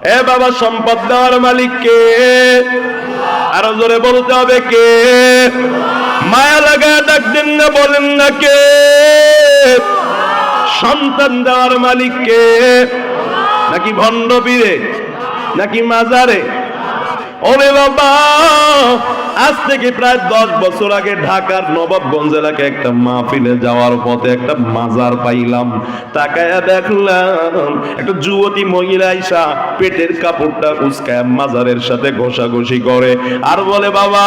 এ বাবা, সম্পদ দেওয়ার মালিক কে? আরো জোরে বলতে হবে কে? মায়া লাগায় ডাক দেন না, বলেন না কে? সন্তান দেওয়ার মালিক কে? নাকি ভণ্ড পীরে, নাকি মাজারে? ওরে বাবা, আজ থেকে প্রায় 10 বছর আগে ঢাকার নবাবগঞ্জ এলাকায় একটা মাহফিলে যাওয়ার পথে একটা মাজার পাইলাম। তাকায়া দেখলাম একটা যুবতী মহিলা আইসা পেটের কাপড়টা উস্কায় মাজারের সাথে ঘষাঘষি করে আর বলে, বাবা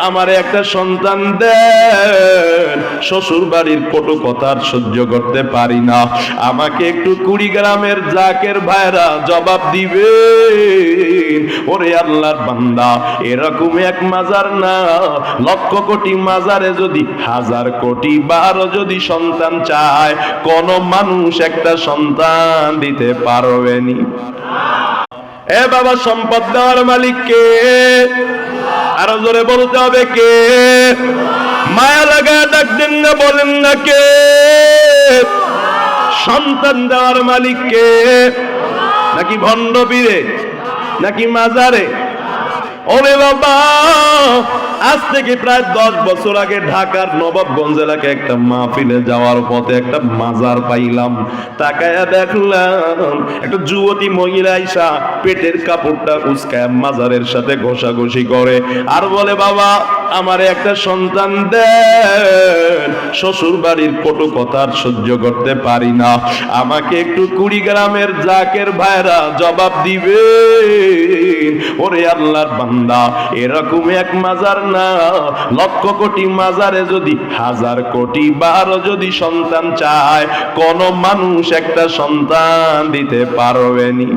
আমার একটা সন্তান দেন, শ্বশুর বাড়ির কটু কথা আর সহ্য করতে পারি না, আমাকে একটু কুড়িগ্রামের জাকের ভাইরা জবাব দিবে। ওরে আল্লাহর বান্দা, এরকম এক মাজার না, লক্ষ কোটি মাজারে যদি 1000 কোটি বারো যদি সন্তান চায়, কোন মানুষ একটা সন্তান দিতে পারবেনি। এ বাবা, সম্পদ দেওয়ার মালিক কে? আরো জোরে বলতে হবে কে? মায়া লাগায় ডাক দেন না, বলেন না কে? সন্তান দেওয়ার মালিক কে? নাকি ভণ্ড পীরে, নাকি মাজারে? ওরে বাবা, আজ থেকে প্রায় 10 বছর আগে ঢাকার নবাবগঞ্জ এলাকায় একটা মাহফিলে যাওয়ার পথে একটা মাজার পাইলাম। তাকায়া দেখলাম একটা যুবতী মহিলা আইসা পেটের কাপড়টা উস্কায় মাজারের সাথে ঘষাঘষি করে আর বলে, বাবা আমার একটা সন্তান দেন, শ্বশুর বাড়ির কটু কথা আর সহ্য করতে পারি না, আমাকে একটু কুড়িগ্রামের জাকের ভাইরা জবাব দিবে। ওরে আল্লাহর বান্দা, এরকম এক মাজার না, লক্ষ কোটি মাজারে যদি 1000 কোটি বারো যদি সন্তান চায়, কোন মানুষ একটা সন্তান দিতে পারবেনি।